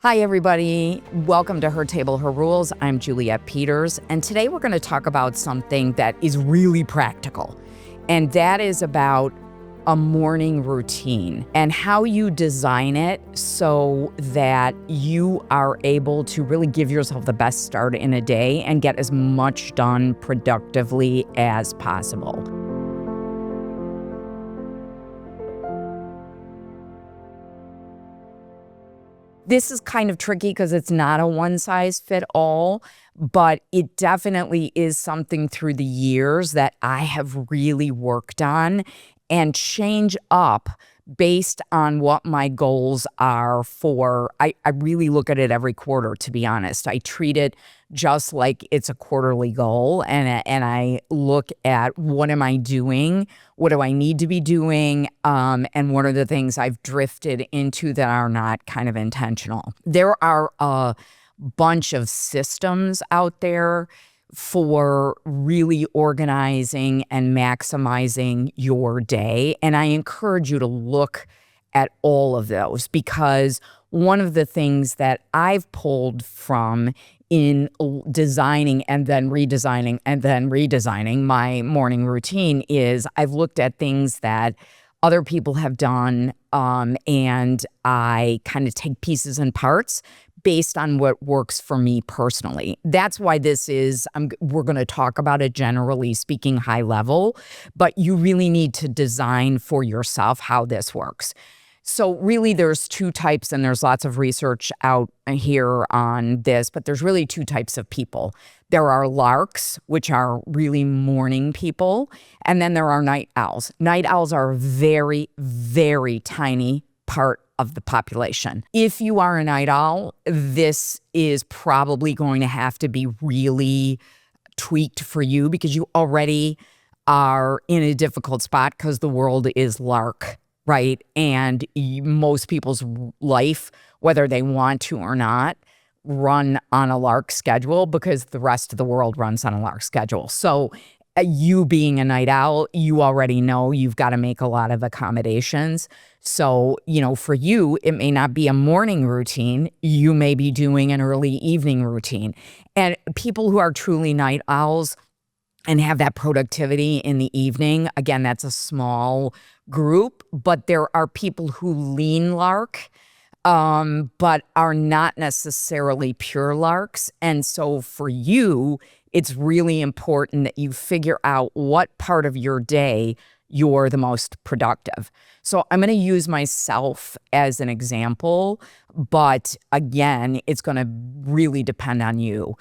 Hi, everybody. Welcome to Her Table, Her Rules. I'm Juliet Peters, and today we're going to talk about something that is really practical, and that is about a morning routine and how you design it so that you are able to really give yourself the best start in a day and get as much done productively as possible. This is kind of tricky because it's not a one-size-fit-all, but it definitely is something through the years that I have really worked on and change up based on what my goals are for. I really look at it every quarter, to be honest. I treat it just like it's a quarterly goal, and I look at what am I doing, what do I need to be doing, and what are the things I've drifted into that are not kind of intentional. There are a bunch of systems out there for really organizing and maximizing your day. And I encourage you to look at all of those, because one of the things that I've pulled from in designing and then redesigning my morning routine is I've looked at things that other people have done, and I kind of take pieces and parts based on what works for me personally. That's why we're going to talk about it generally speaking, high level, but you really need to design for yourself how this works. So really there's two types, and there's lots of research out here on this, but there's really two types of people. There are larks, which are really morning people, and then there are night owls. Night owls are a very, very tiny part of the population. If you are a night owl, this is probably going to have to be really tweaked for you because you already are in a difficult spot because the world is lark, right? And most people's life, whether they want to or not, run on a lark schedule because the rest of the world runs on a lark schedule. So you being a night owl, you already know you've got to make a lot of accommodations. So, for you, it may not be a morning routine. You may be doing an early evening routine. And people who are truly night owls and have that productivity in the evening, again, that's a small group, but there are people who lean lark, but are not necessarily pure larks. And so for you, it's really important that you figure out what part of your day you're the most productive. So I'm going to use myself as an example, but again, it's going to really depend on you.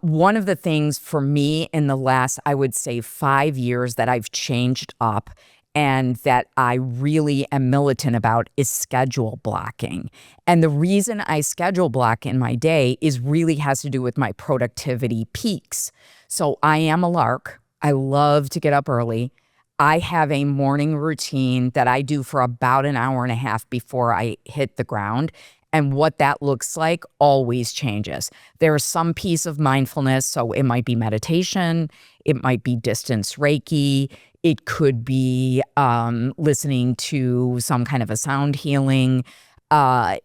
One of the things for me in the last, I would say 5 years that I've changed up and that I really am militant about is schedule blocking. And the reason I schedule block in my day is really has to do with my productivity peaks. So I am a lark. I love to get up early. I have a morning routine that I do for about an hour and a half before I hit the ground. And what that looks like always changes. There's some piece of mindfulness. So it might be meditation. It might be distance Reiki. It could be listening to some kind of a sound healing. I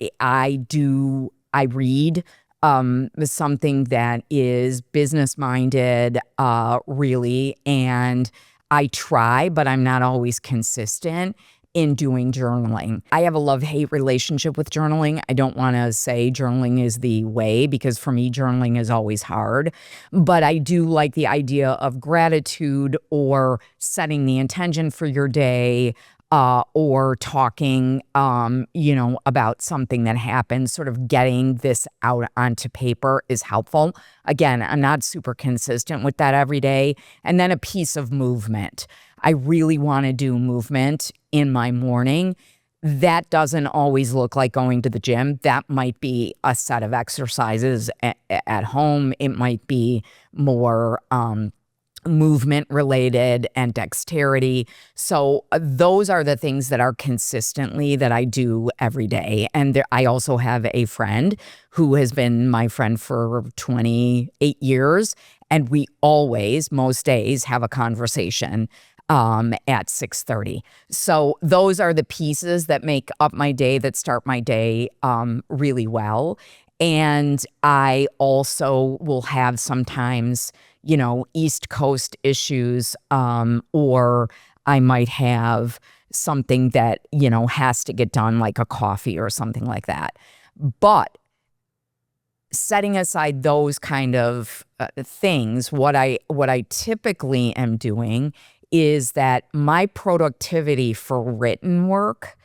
read something that is business minded, really. And I try, but I'm not always consistent in doing journaling. I have a love-hate relationship with journaling. I don't want to say journaling is the way, because for me, journaling is always hard. But I do like the idea of gratitude or setting the intention for your day, or talking, about something that happened. Sort of getting this out onto paper is helpful. Again, I'm not super consistent with that every day. And then a piece of movement. I really want to do movement in my morning. That doesn't always look like going to the gym. That might be a set of exercises at home. It might be more movement related and dexterity. So those are the things that are consistently that I do every day. And I also have a friend who has been my friend for 28 years. And we always, most days, have a conversation at 6:30. So those are the pieces that make up my day, that start my day really well. And I also will have sometimes, East Coast issues, or I might have something that, has to get done, like a coffee or something like that. But setting aside those kind of things, what I typically am doing is that my productivity for written work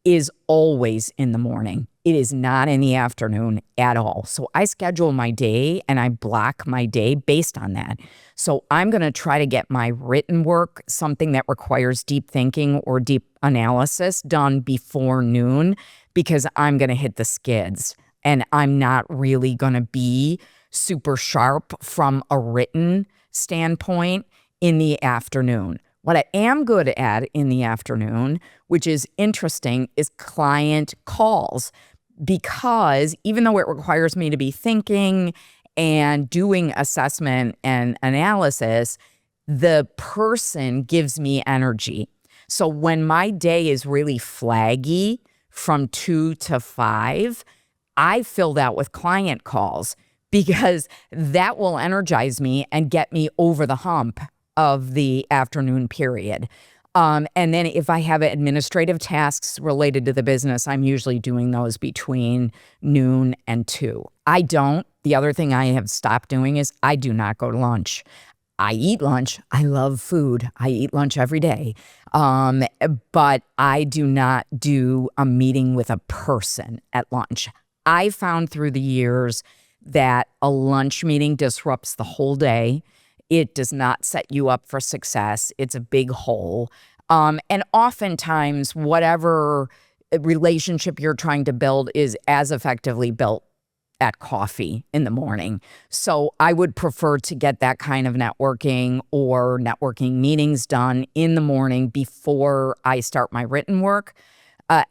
is always in the morning. It is not in the afternoon at all. So I schedule my day and I block my day based on that. So I'm going to try to get my written work, something that requires deep thinking or deep analysis, done before noon, because I'm going to hit the skids and I'm not really going to be super sharp from a written standpoint in the afternoon. What I am good at in the afternoon, which is interesting, is client calls, because even though it requires me to be thinking and doing assessment and analysis, the person gives me energy. So when my day is really flaggy from 2 to 5, I fill that with client calls, because that will energize me and get me over the hump of the afternoon period. And then if I have administrative tasks related to the business, I'm usually doing those between noon and 2. The other thing I have stopped doing is I do not go to lunch. I eat lunch. I love food. I eat lunch every day. But I do not do a meeting with a person at lunch. I found through the years that a lunch meeting disrupts the whole day. It does not set you up for success. It's a big hole. And oftentimes, whatever relationship you're trying to build is as effectively built at coffee in the morning. So I would prefer to get that kind of networking or networking meetings done in the morning before I start my written work.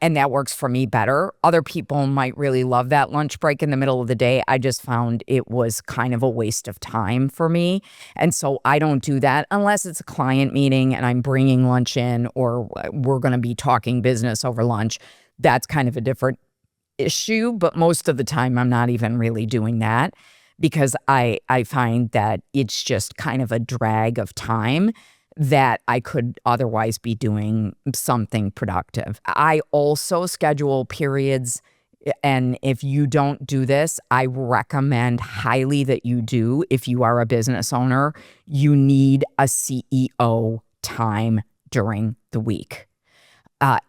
And that works for me better. Other people might really love that lunch break in the middle of the day. I just found it was kind of a waste of time for me. And so I don't do that unless it's a client meeting and I'm bringing lunch in, or we're going to be talking business over lunch. That's kind of a different issue. But most of the time, I'm not even really doing that, because I find that it's just kind of a drag of time that I could otherwise be doing something productive. I also schedule periods, and if you don't do this, I recommend highly that you do. If you are a business owner, you need a CEO time during the week.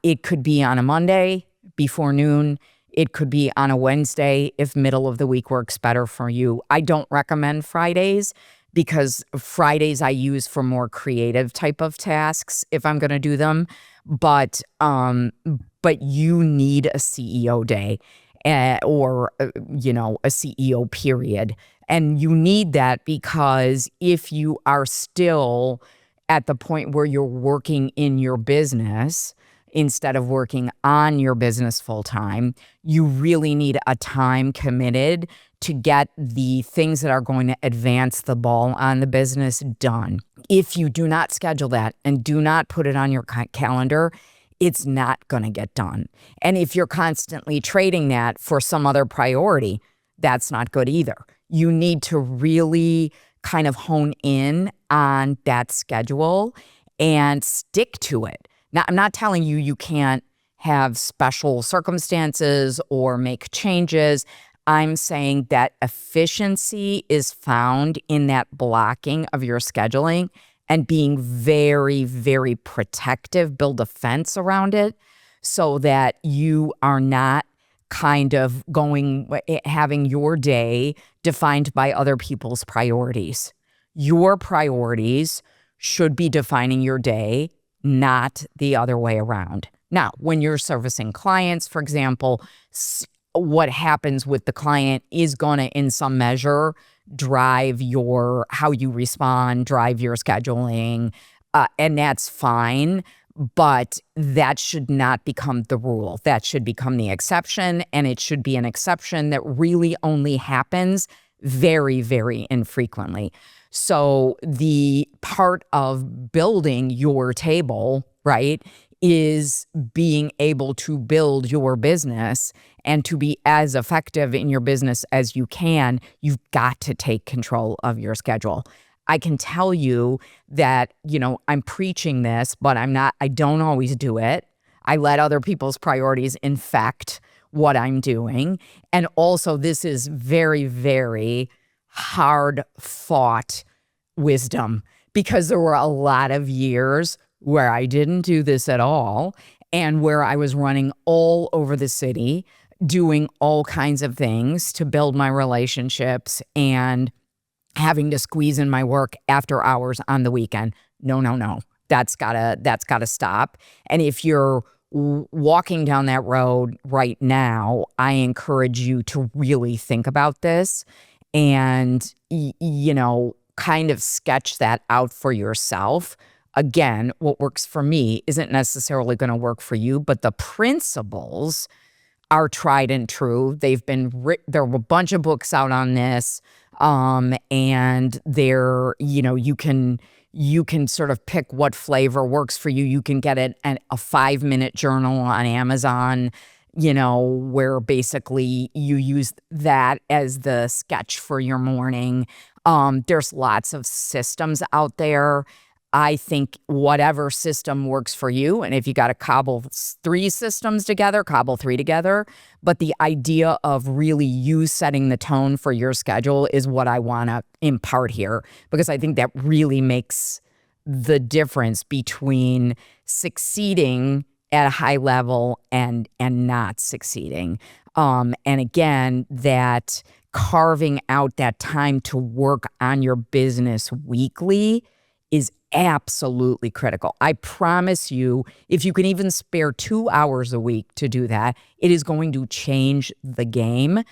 It could be on a Monday before noon. It could be on a Wednesday if middle of the week works better for you. I don't recommend Fridays, because Fridays I use for more creative type of tasks if I'm going to do them. But you need a CEO day, or a CEO period. And you need that because if you are still at the point where you're working in your business instead of working on your business full time, you really need a time committed to get the things that are going to advance the ball on the business done. If you do not schedule that and do not put it on your calendar, it's not going to get done. And if you're constantly trading that for some other priority, that's not good either. You need to really kind of hone in on that schedule and stick to it. Now, I'm not telling you you can't have special circumstances or make changes. I'm saying that efficiency is found in that blocking of your scheduling and being very, very protective. Build a fence around it so that you are not kind of having your day defined by other people's priorities. Your priorities should be defining your day, not the other way around. Now, when you're servicing clients, for example, what happens with the client is going to, in some measure, drive how you respond, drive your scheduling, and that's fine. But that should not become the rule. That should become the exception, and it should be an exception that really only happens very, very infrequently. So the part of building your table, right, is being able to build your business, and to be as effective in your business as you can, you've got to take control of your schedule. I can tell you that, I'm preaching this, but I don't always do it. I let other people's priorities infect what I'm doing. And also, this is very, very hard fought wisdom, because there were a lot of years where I didn't do this at all, and where I was running all over the city, doing all kinds of things to build my relationships and having to squeeze in my work after hours on the weekend. No, no, no. That's gotta stop. And if you're walking down that road right now, I encourage you to really think about this and, kind of sketch that out for yourself. Again, what works for me isn't necessarily going to work for you, but the principles are tried and true. There are a bunch of books out on this, and you can sort of pick what flavor works for you. You can get a 5-minute journal on Amazon, where basically you use that as the sketch for your morning. There's lots of systems out there. I think whatever system works for you, and if you got to cobble 3 systems together, cobble 3 together. But the idea of really you setting the tone for your schedule is what I want to impart here, because I think that really makes the difference between succeeding at a high level and not succeeding. And again, that carving out that time to work on your business weekly is absolutely critical. I promise you, if you can even spare 2 hours a week to do that, it is going to change the game.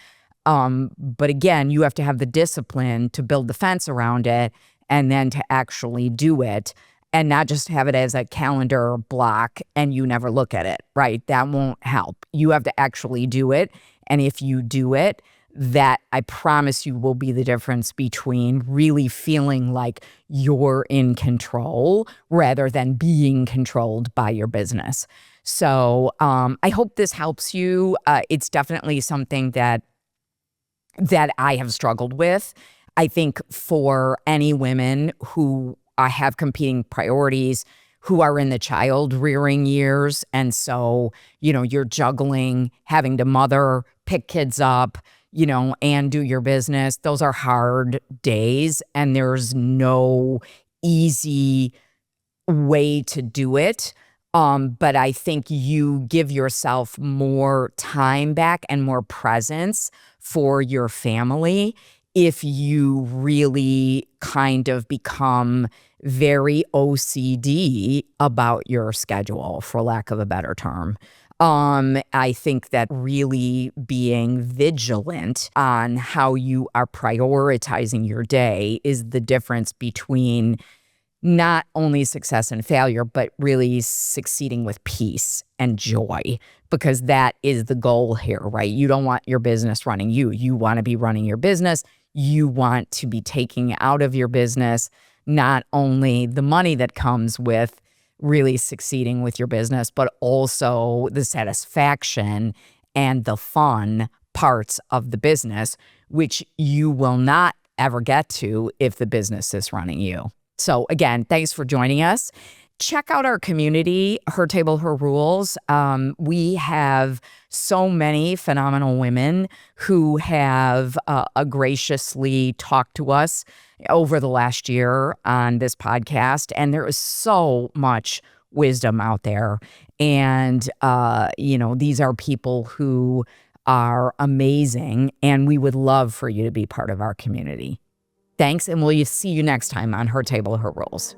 But again, you have to have the discipline to build the fence around it, and then to actually do it, and not just have it as a calendar block and you never look at it, right? That won't help. You have to actually do it. And if you do it, that, I promise you, will be the difference between really feeling like you're in control rather than being controlled by your business. So I hope this helps you. It's definitely something that I have struggled with. I think for any women who have competing priorities, who are in the child rearing years, and so, you're juggling having to mother, pick kids up, and do your business. Those are hard days, and there's no easy way to do it. But I think you give yourself more time back and more presence for your family if you really kind of become very OCD about your schedule, for lack of a better term. I think that really being vigilant on how you are prioritizing your day is the difference between not only success and failure, but really succeeding with peace and joy, because that is the goal here, right? You don't want your business running you. You want to be running your business. You want to be taking out of your business not only the money that comes with really succeeding with your business, but also the satisfaction and the fun parts of the business, which you will not ever get to if the business is running you. So again, thanks for joining us. Check out our community, Her Table, Her Rules. We have so many phenomenal women who have graciously talked to us over the last year on this podcast. And there is so much wisdom out there. And, these are people who are amazing, and we would love for you to be part of our community. Thanks, and we'll see you next time on Her Table, Her Rules.